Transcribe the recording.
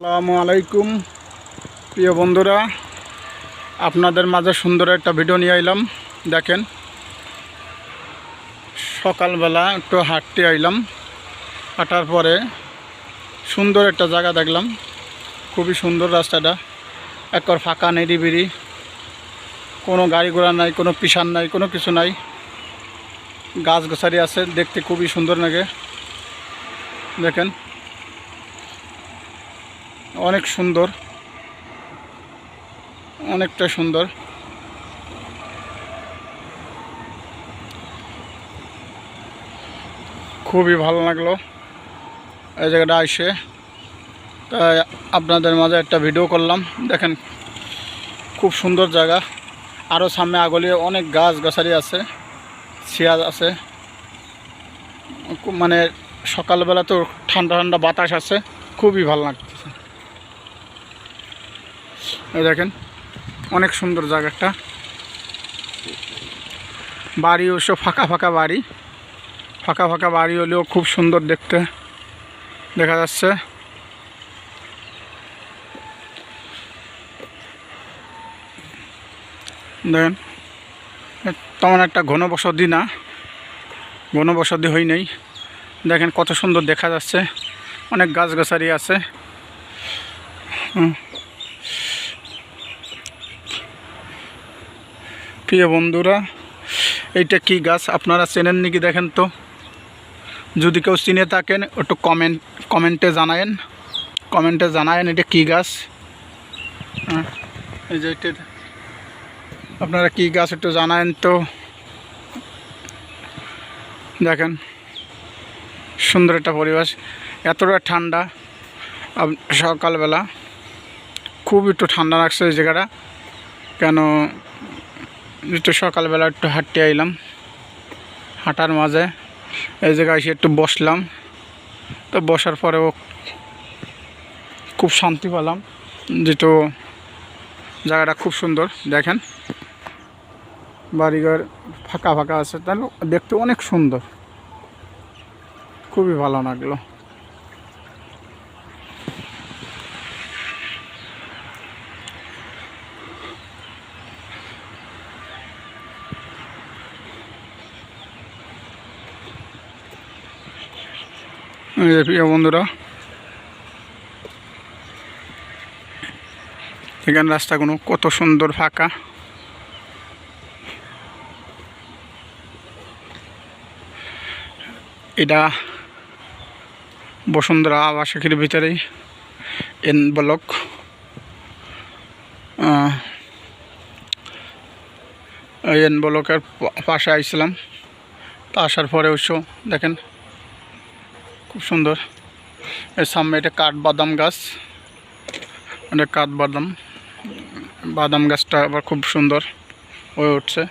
আসসালামু আলাইকুম প্রিয় বন্ধুরা, আপনাদের মাঝে সুন্দর একটা ভিডিও নিয়ে আইলাম। দেখেন, সকালবেলা একটু হাঁটতে আইলাম। হাঁটার পরে সুন্দর একটা জায়গা দেখলাম। খুবই সুন্দর রাস্তাটা, একবার ফাঁকা নিরিবিলি, কোনো গাড়ি ঘোড়া নাই, কোনো পিছান নাই, কোনো কিছু নাই। গাছ গাছালি আছে, দেখতে খুবই সুন্দর লাগে। দেখেন, অনেক সুন্দর, অনেকটা সুন্দর। খুবই ভালো লাগলো এই জায়গাটা এসে, তাই আপনাদের মাঝে একটা ভিডিও করলাম। দেখেন, খুব সুন্দর জায়গা। আরও সামনে আগলিয়ে অনেক গাছ গাছালি আছে, শিয়াল আছে। মানে সকালবেলা তো ঠান্ডা ঠান্ডা বাতাস আছে, খুবই ভালো লাগতেছে। এই দেখেন, অনেক সুন্দর জায়গাটা। বাড়ি অবশ্য ফাঁকা ফাঁকা বাড়ি, ফাঁকা ফাঁকা বাড়ি হলেও খুব সুন্দর দেখতে দেখা যাচ্ছে। দেখেন, তেমন একটা ঘনবসতি না, ঘনবসতি হই নেই। দেখেন কত সুন্দর দেখা যাচ্ছে, অনেক গাছগাছালি আছে। প্রিয় বন্ধুরা, এইটা কি গাছ আপনারা চেনেন নাকি দেখেন তো। যদি কেউ চিনে থাকেন একটু কমেন্টে জানায়েন এটা কি গাছ। এই যে এটা আপনারা কি গাছ একটু জানায়েন তো। দেখেন, সুন্দর একটা পরিবেশ, এতটা ঠান্ডা। সকালবেলা খুব একটু ঠান্ডা লাগছে এই জায়গাটা। কেন একটু সকালবেলা একটু হাঁটতে আইলাম, হাঁটার মাঝে এই জায়গায় এসে একটু বসলাম। তো বসার পরেও খুব শান্তি পেলাম, যেহেতু জায়গাটা খুব সুন্দর। দেখেন, বাড়িঘর ফাঁকা ফাঁকা আছে, তাহলে দেখতে অনেক সুন্দর, খুবই ভালো লাগলো। প্রিয় বন্ধুরা, এখানে রাস্তাগুলো কত সুন্দর ফাঁকা। এটা বসুন্ধরা আবাসিকের ভিতরেই এন ব্লক। এন ব্লকের পাশে আইছিলাম। তা আসার পরে অবশ্য দেখেন খুব সুন্দর। এর সামনে এটা কাঠবাদাম গাছ, এটা কাঠবাদাম গাছটা আবার খুব সুন্দর হয়ে উঠছে।